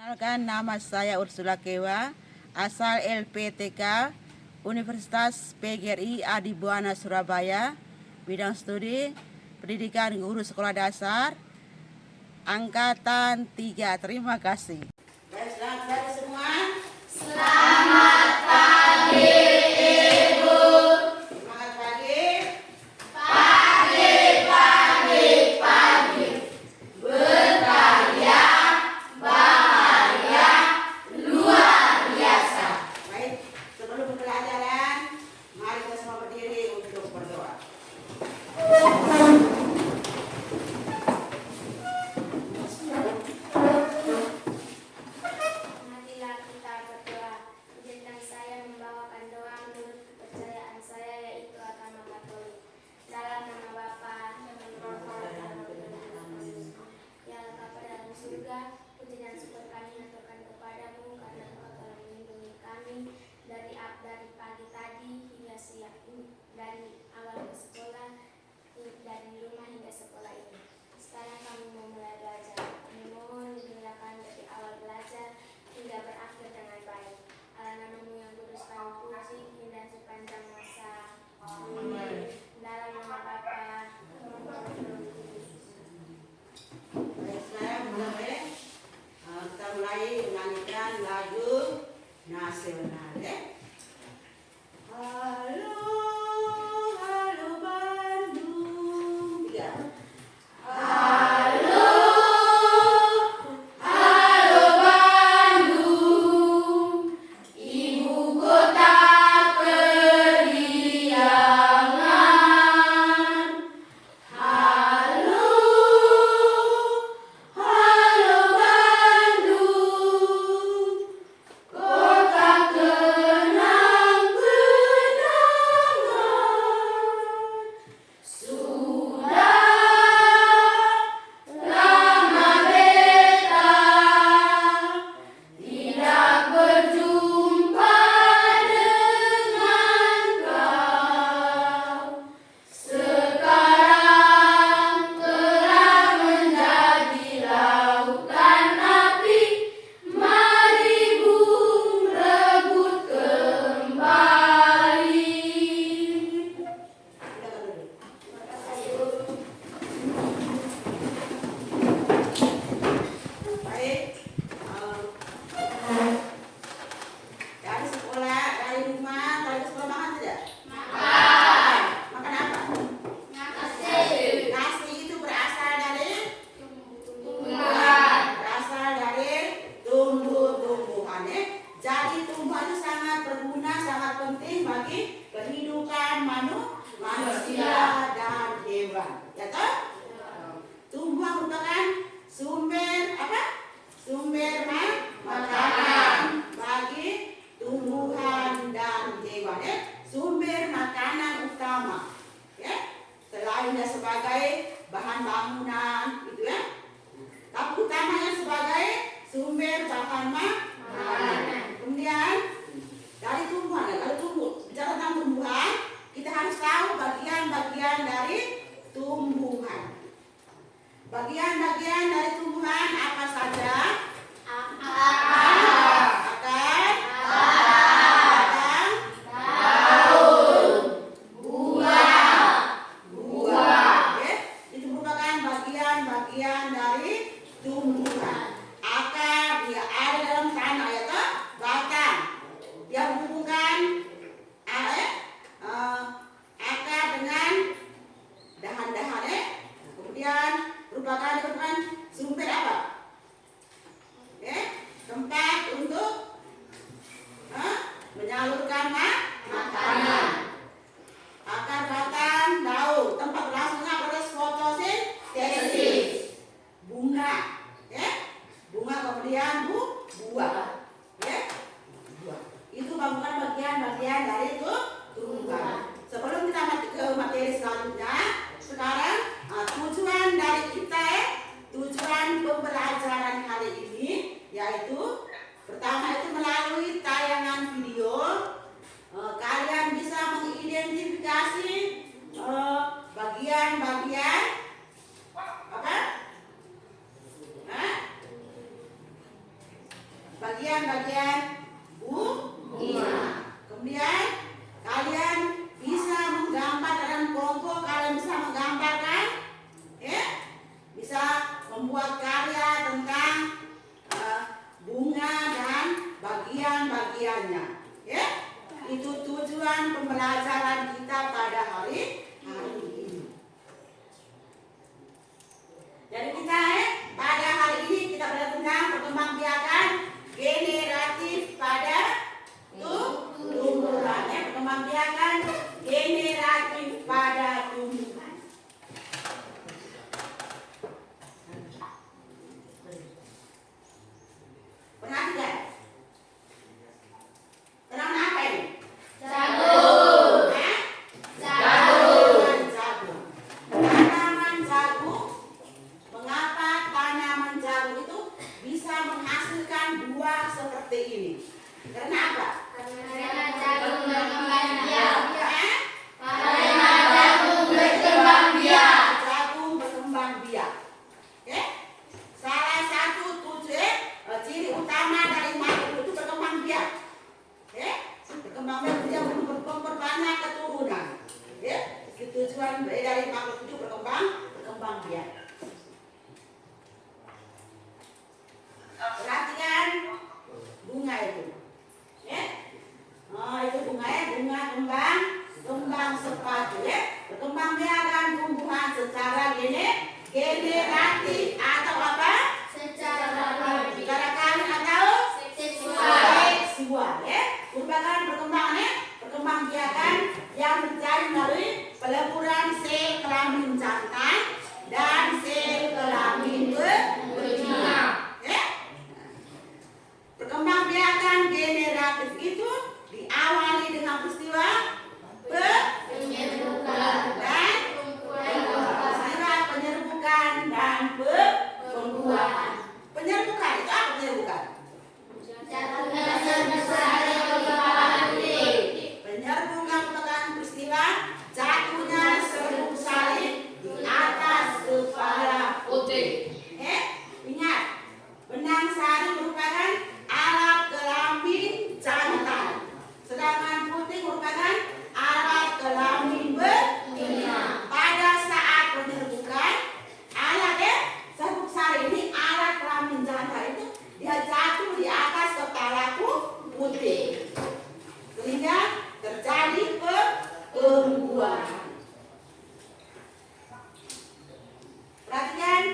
Perkenalkan, nama saya Ursula Kewa, asal LPTK Universitas PGRI Adibuana Surabaya, bidang studi pendidikan guru sekolah dasar, angkatan 3. Terima kasih. Baik, selamat pagi semua. Selamat pagi, Ibu. Semangat pagi. Pagi, pagi, pagi. Berkarya, bahagia, luar biasa. Baik, sebelum pembelajaran, mari kita semua berdiri untuk berdoa. Marilah kita berdoa. Izinkan saya membawakan doa menurut kepercayaan saya, yaitu agama Katolik. Dalam nama Bapa dan Roh Kudus. Ya Bapa dalam surga, puji dan syukur kami haturkan kepadamu karena Engkau telah melindungi kami dari pagi tadi hingga siang ini, dari awal ke sekolah, dari rumah hingga sekolah ini. Sekarang kami mau mulai belajar. Kami mohon bimbinglah kami dari awal belajar hingga berakhir dengan baik. Allah namamu yang kudus kami puji hingga sepanjang masa. Amin. Dalam nama Bapa dan Roh Kudus. Baik, sekarang kita mulai menyanyikan lagu nasional, ya. Halo, halo Bandung. Ya. Halo, halo Bandung, ibu kota periangan. Halo, halo Bandung, kota kenang-kenangan. Sudah lama beta tidak berjumpa dengan kau. Sekarang telah menjadi lautan api, mari bung rebut kembali. Baik, dari sekolah, dari rumah, dari sekolah makan tidak? Makan. Makan apa? Nasi itu berasal dari tumbuhan. Berasal dari tumbuh-tumbuhan, ya. Jadi tumbuhan itu sangat berguna, sangat penting bagi kehidupan manusia dan hewan. Ya toh? Tumbuhan merupakan sumber apa? Sumber makanan bagi tumbuhan dan hewan, ya. Sumber makanan utama, ya. Selain dia sebagai bahan bangunan, gitu, ya. Tapi utamanya sebagai sumber bahan makanan. Kemudian dari tumbuhan, ya. Kalau bicara tentang tumbuhan, kita harus tahu bagian-bagian dari tumbuhan. Bagian-bagian dari tumbuhan apa saja? Akar, batang, daun, buah, ya. Itu merupakan bagian-bagian dari tumbuhan. Akar dia ada dalam tanah, ya toh? Batang dia menghubungkan akar dengan dahan-dahan, ya. Kemudian merupakan sumber apa? Ya, tempat untuk menyalurkan makanan. Akar, batang, daun, tempat berlangsungnya proses fotosintesis. Bunga, ya. Bunga kemudian buah, ya. Buah. Itu bukan bagian-bagian dari itu tumbuhan. Sebelum kita ke materi selanjutnya, sekarang tujuan dari kita, tujuan pembelajaran hari ini, yaitu pertama itu melalui tayangan video kalian bisa mengidentifikasi bagian-bagian apa? bagian-bagian bunga. Kemudian kalian bisa menggambar dalam kelompok, kalian bisa menggambarkan, ya, bisa membuat karya tentang bunga dan bagian-bagiannya. Ya, itu tujuan pembelajaran kita pada hari ini. Jadi kita pada hari ini kita belajar tentang perkembangbiakan generatif pada tumbuhan. Perkembangbiakan generatif pada tumbuhan. Perhatikan. Tanaman apa ini? Jagung. Jagung. Tanaman jagung. Mengapa tanaman jagung itu bisa menghasilkan buah seperti ini? Karena apa? Karena jagung berkembang biak. Karena jagung berkembang biak. jagung berkembang biak. Oke? Salah satu ciri utama dari makhluk itu berkembang biak. Oke? Berkembang biak dia memperbanyak keturunan. Ya? Tujuan dari makhluk itu berkembang biak. Perhatikan bunga itu. Ya? Oh, itu bunga kembang sepatu, ya. Perkembangbiakan tumbuhan secara generatif atau apa? Secara Kawin atau seksual, ya. Merupakan perkembangbiakan yang terjadi melalui peleburan sel kelamin jantan dan sel kelamin betina. Ya. Perkembangbiakan generatif itu diawali dengan peristiwa penyerbukan dan pembuahan. Penyerbukan itu apa penyerbukan? Penyerbukan merupakan peristiwa jatuhnya serbuk salin di atas kepala putih. Ingat, benang sari merupakan alat kelamin jantan, sedangkan putih merupakan alat kelamin betina. Pada saat penyerbukan, serbuk sari ini alat kelamin jantan itu dia jatuh di atas kepala putih, sehingga terjadi pembuahan. Perhatikan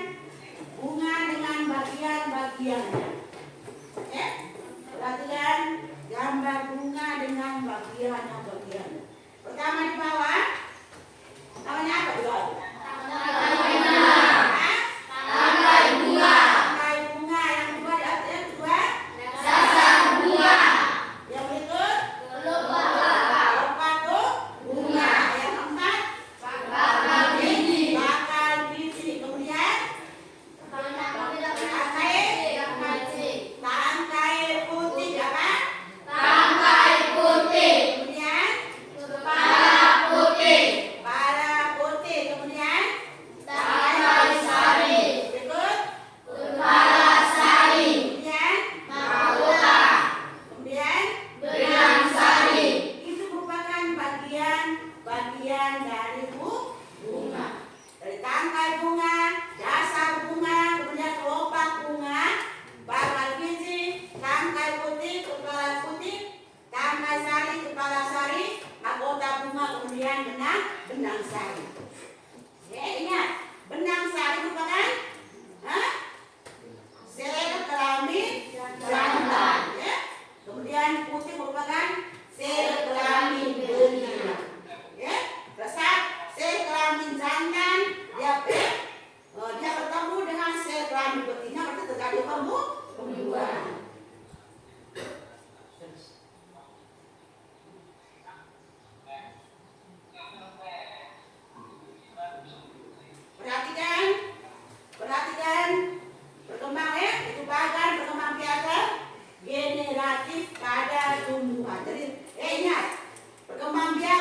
bunga dengan bagian-bagiannya. Perhatikan gambar bunga dengan bagian-bagiannya. Pertama di bawah, namanya apa di bawah? Tangkai bunga. Yang kedua di atas, yang kedua Dasar bunga. yang berikut Kelopak bunga. Yang keempat bakal biji. bakal biji. Kemudian tangkai putih apa? Tangkai putih. Kemudian Kepala putih. kepala putih. Kemudian Tangkai sari. berikut Kepala sari. kemudian Mahkota. kemudian Benang sari. itu merupakan bagian dari bunga. Dari tangkai bunga, dasar bunga, kemudian kelopak bunga, bakal biji, tangkai putih, kepala putih, tangkai sari, kepala sari, mahkota bunga, kemudian benang sari. Ya, ingat, benang sari merupakan sel kelamin jantan. Ya. Kemudian putih merupakan sel kelamin betina. Ya. Saat sel kelamin jantan dia bertemu dengan sel kelamin betina, berarti terjadi pembuahan. Perhatikan perkembangan itu bagian perkembangbiakan generatif pada tumbuhan. Jadi ingat, perkembangbiakan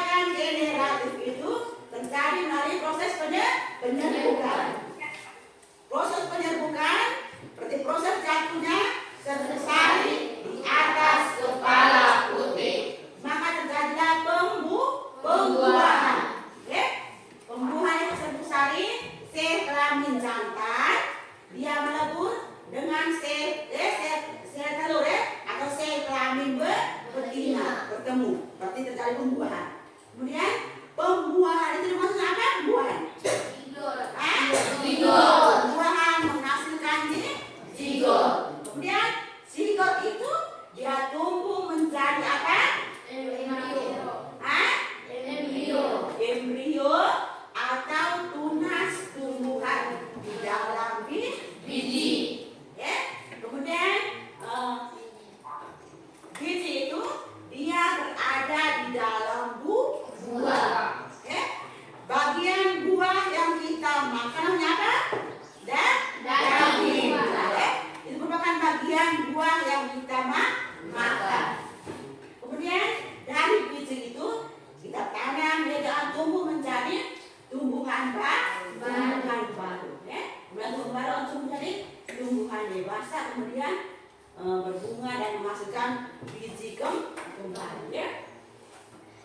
menghasilkan biji kembar. Ya.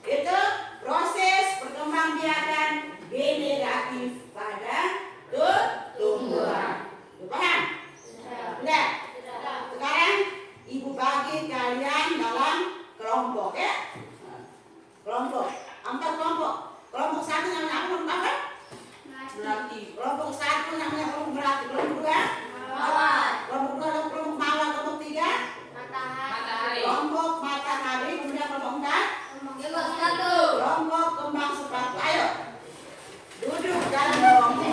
Itu proses perkembangbiakan generatif pada tumbuhan. Paham? Sudah? Sekarang ibu bagi kalian dalam kelompok ya. Kelompok. 4 kelompok. Kelompok 1 namanya apa? Kelompok apa? Melati. Kelompok 1 namanya kelompok melati. Kelompok 2? Mawar. Kelompok 2 kelompok mawar. Kelompok 3? Matahari. Kelompok matahari. Kemudian kelompok 4? Kelompok kembang sepatu. Ayo. Duduk dalam kelompok.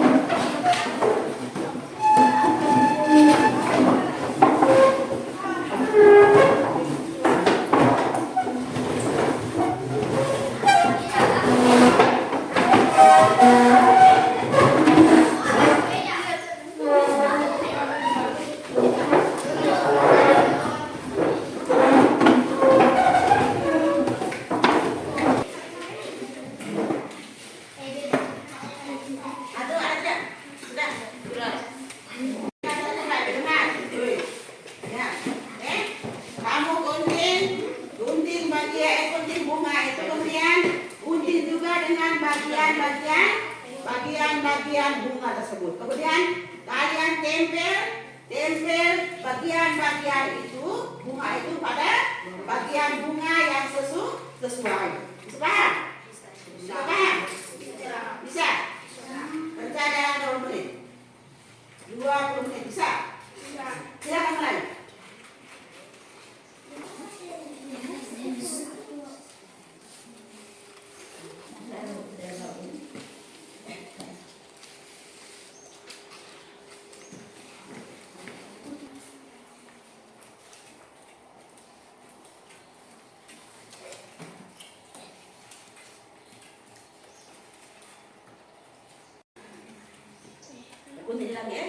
Bagian bunga tersebut. Kemudian kalian tempel bagian-bagian itu bunga itu pada bagian bunga yang sesuai. Bisa paham? Bisa paham? Bisa? Kerja dalam 20 menit. 20 menit bisa? Silakan mulai. Kunci lagi ya.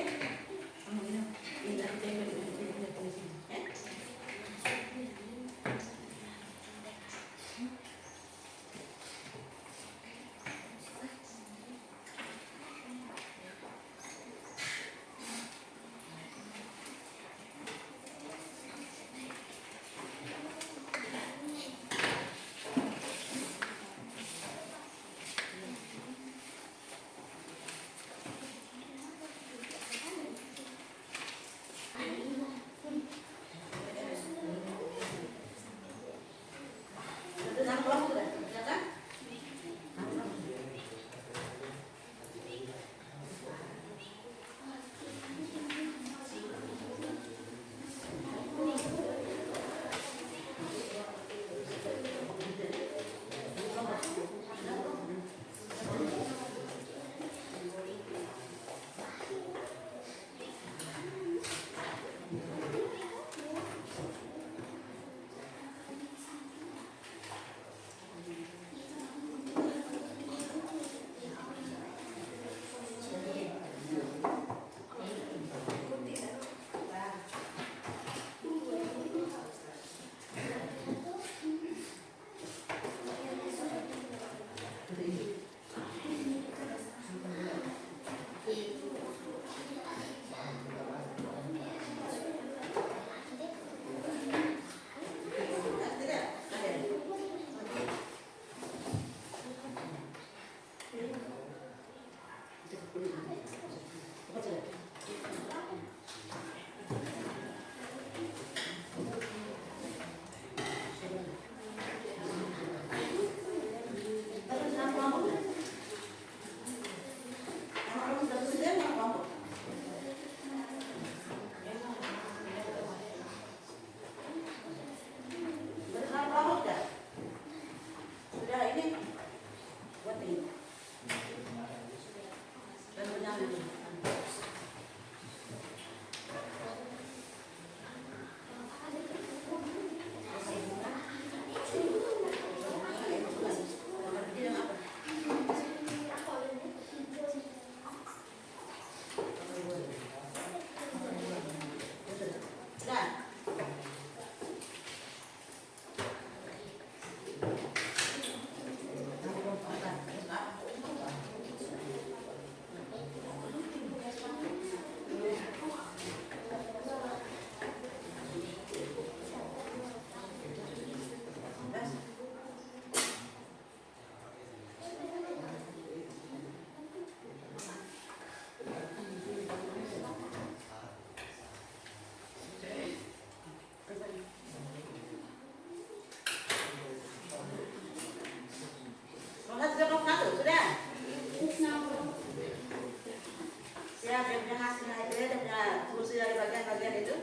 dia punya hasilnya itu ya, dia punya fungsi dari bagian-bagian itu.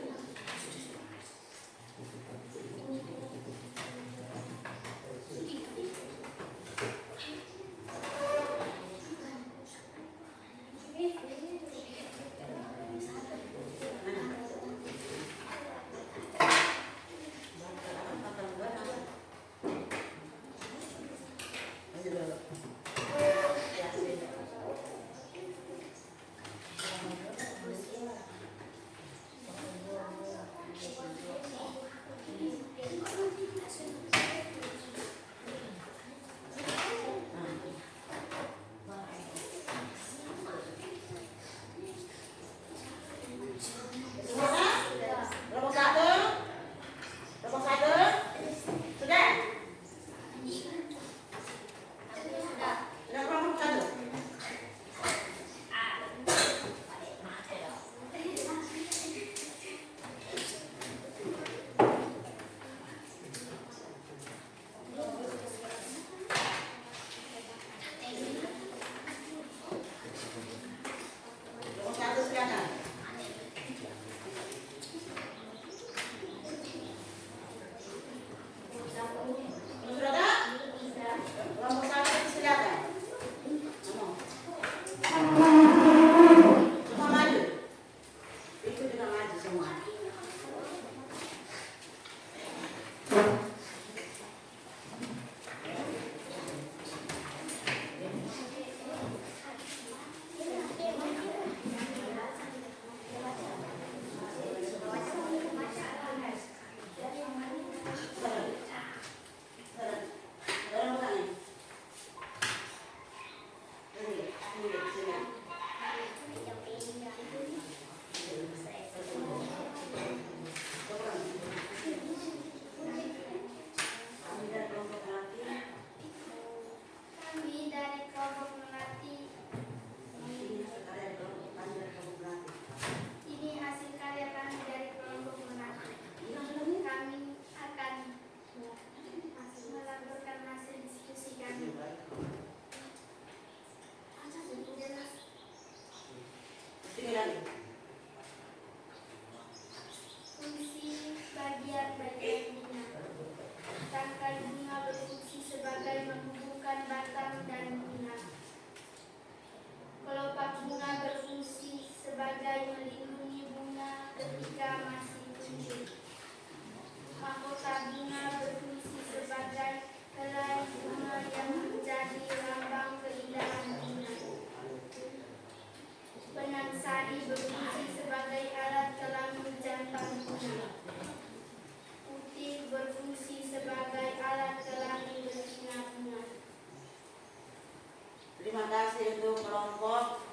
Terima kasih untuk kelompok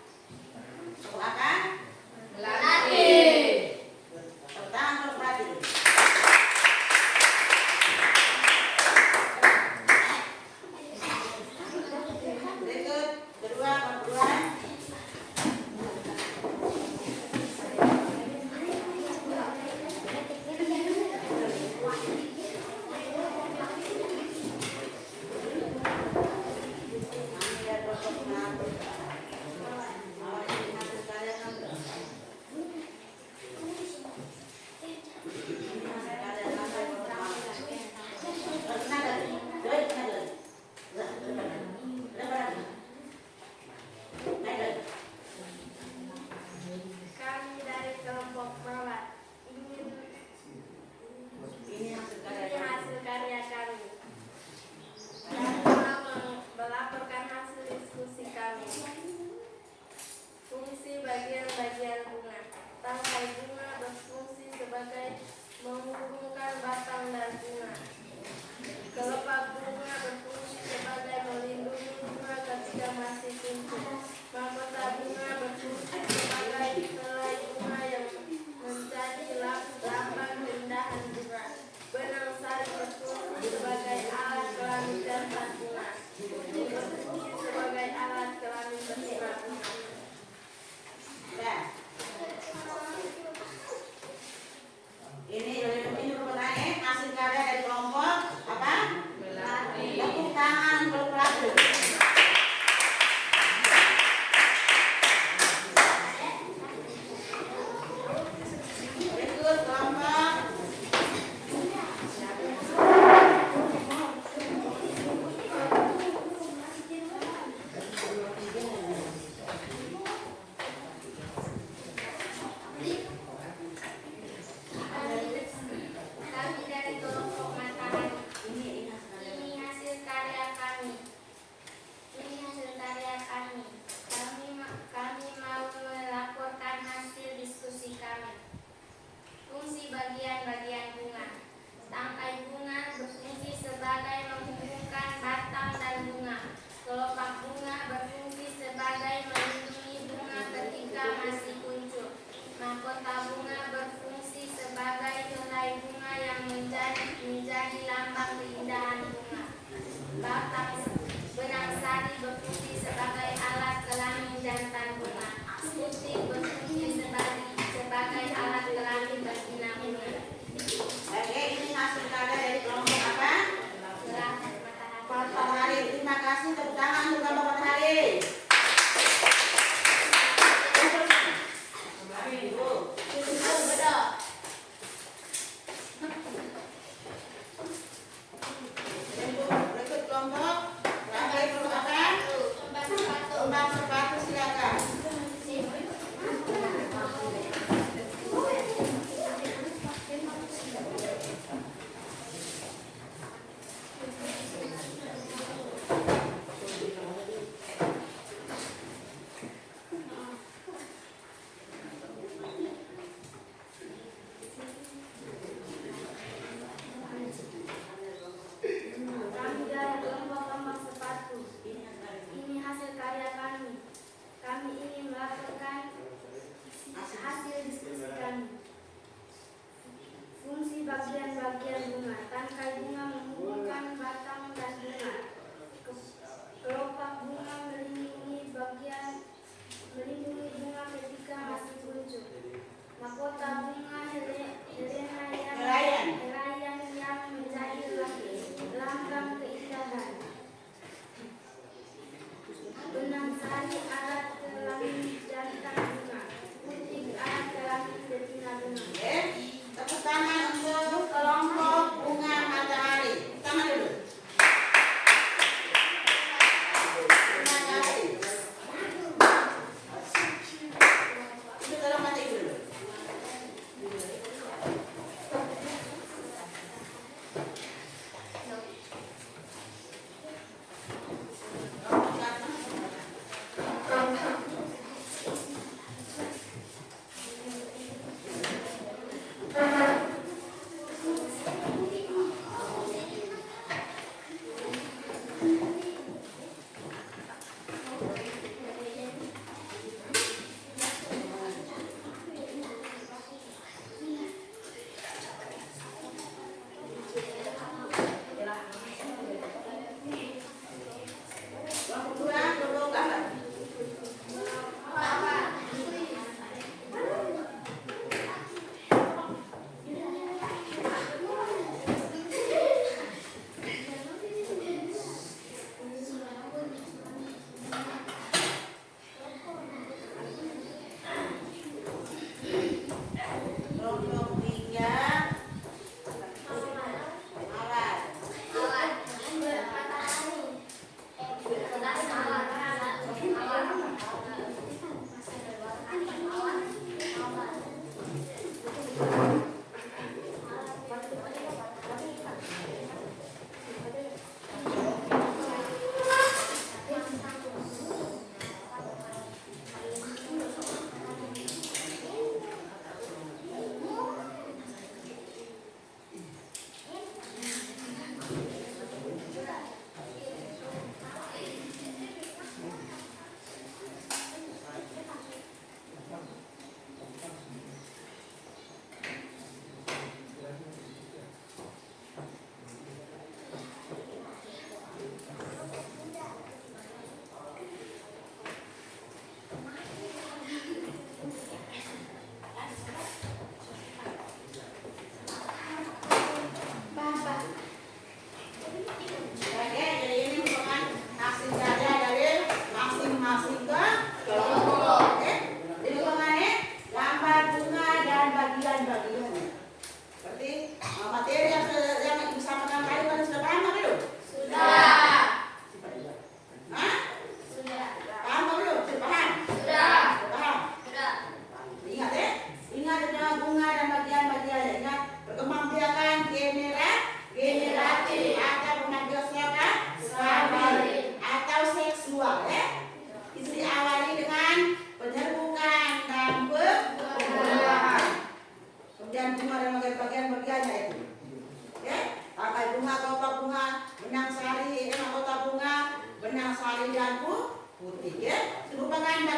apa? Melati. Pertama Melati. Berikut kedua perguruan. Kembang sepatu silakan. Kami dari kelompok kembang sepatu. Ini hasil karya kami. Kami ingin melaporkan hasil diskusi kami. Fungsi bagian-bagian bunga. Tangkai bunga menghubungkan batang dan bunga. Kelopak bunga melindungi bunga ketika masih lucu. Mahkota bunga helaian yang menjadi lambang keindahan. Benang sari alat kelamin jantan bunga. Putih alat kelamin betina bunga. Tepuk tangan untuk kelompok bunga matahari. Tangan dulu. Matahari. Itu tolong mati dulu.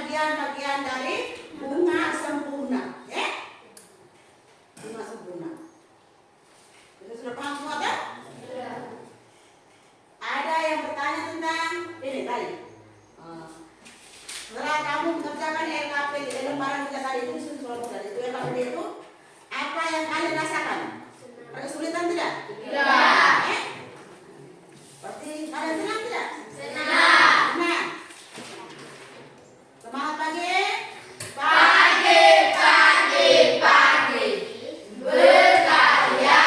bagian-bagian dari bunga sempurna, ya? Bunga sempurna. Kita sudah paham semua kan? Sudah. Ada yang bertanya tentang ini tadi. Setelah kamu mengerjakan LKP di lembaran kita tadi itu itu LKP itu apa yang kalian rasakan? Ada kesulitan tidak? Tidak. Berarti kalian senang tidak? Senang. Senang. Semangat pagi. Pagi, pagi, pagi. Berkarya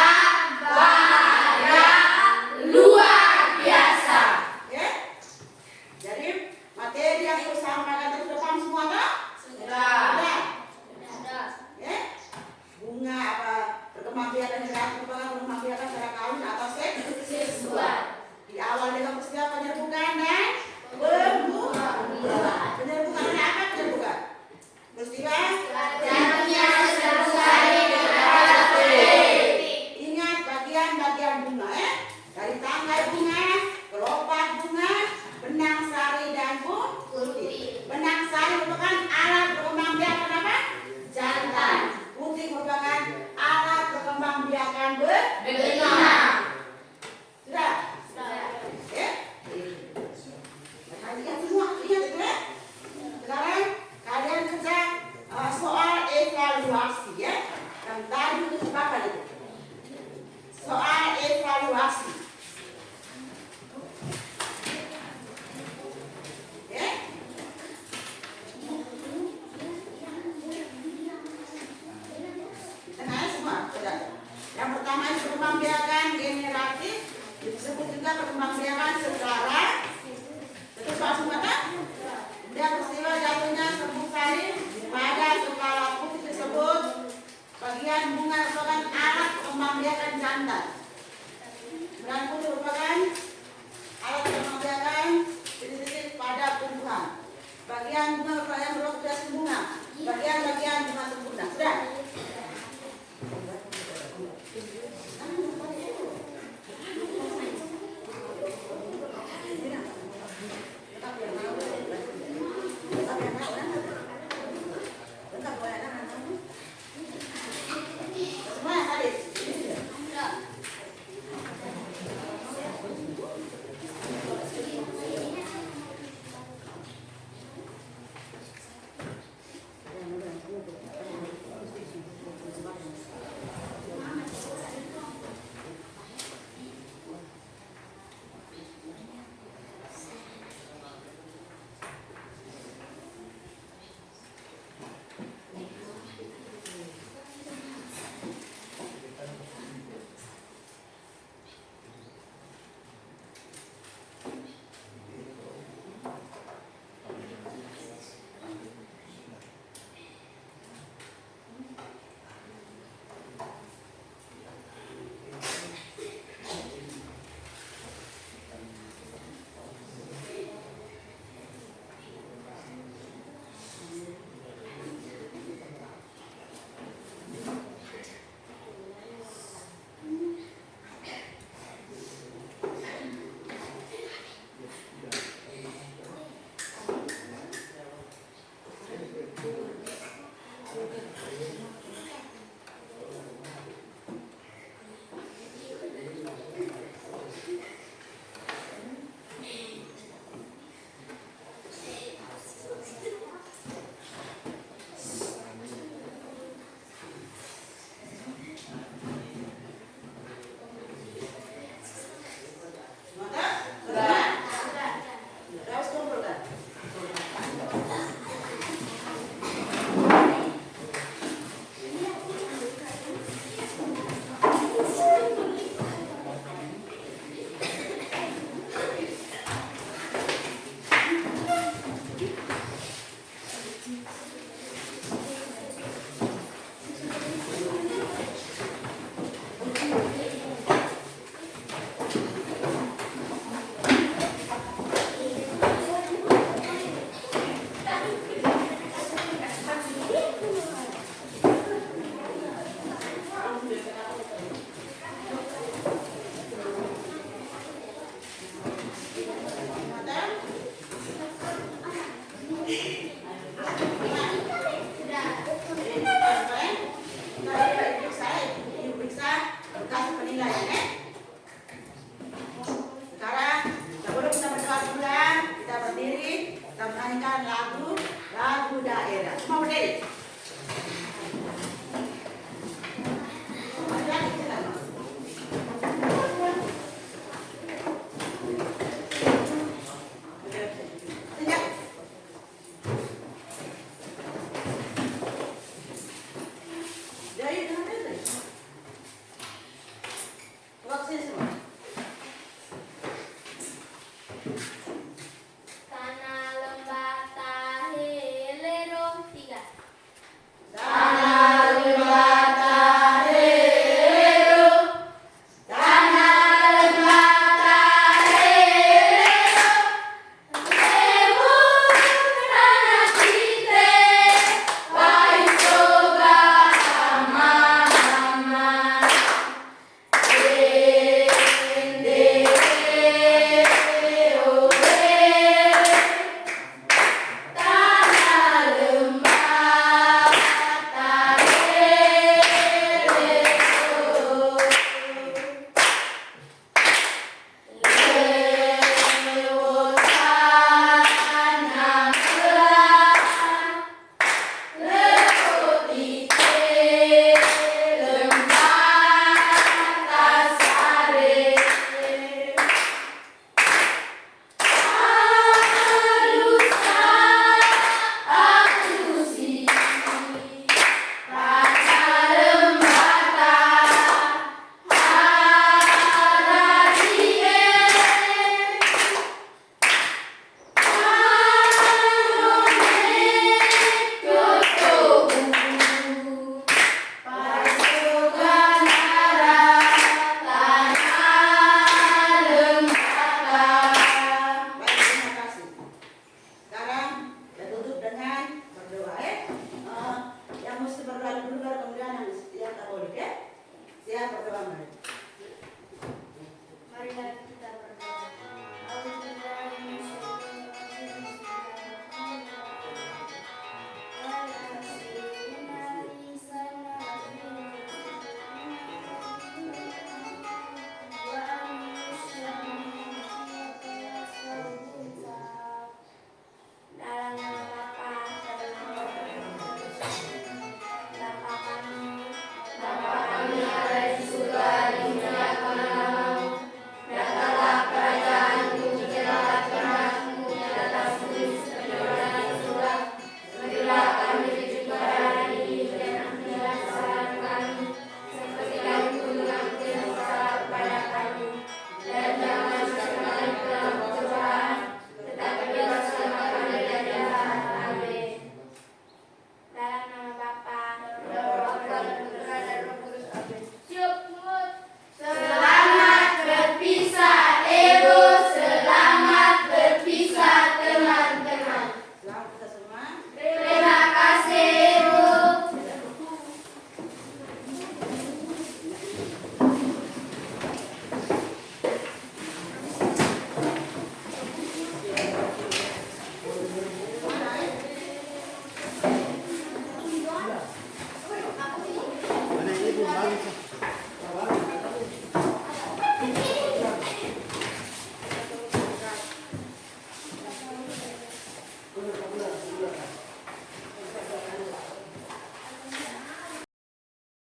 bahaya luar biasa. Ya. Jadi materi yang tadi usaha makan sudah paham semua tak? Sudah. Sudah. Ya? Bunga apa perkembangbiakan secara perkembangbiakan secara kawin atau seksual. Di awal dengan peristiwa penyerbukan dan pembunuhan. Penyerbukan ada apa penyerbukan? Peristiwa Jatuhnya serbukari negara politik. Ingat bagian-bagian bunga ya. Dari tangkai bunga, kelopak bunga, benang sari dan putih. Benang sari merupakan alat perkembangbiakan apa? Jantan. Putih merupakan alat perkembangbiakan betina. Sudah? Ya? Perhatikan semua, ingat itu ya. Sekarang kalian kerja soal evaluasi ya. Yang tadi itu sepakat itu. Soal evaluasi. Ya? Tengahnya semua, sudah. Yang pertama itu perkembangbiakan generatif, disebut juga perkembangbiakan secara. Itu soal semua tak? Kemudian peristiwa jatuhnya serbuk sari pada kepala putih tersebut bagian bunga merupakan alat perkembangbiakan jantan. Dan putih merupakan alat perkembangbiakan titik-titik pada tumbuhan. Bagian bunga merupakan bunga. Bagian-bagian bunga sempurna. Sudah? Semua tadi. Kita berdiri, kita menyanyikan lagu daerah. Semua berdiri.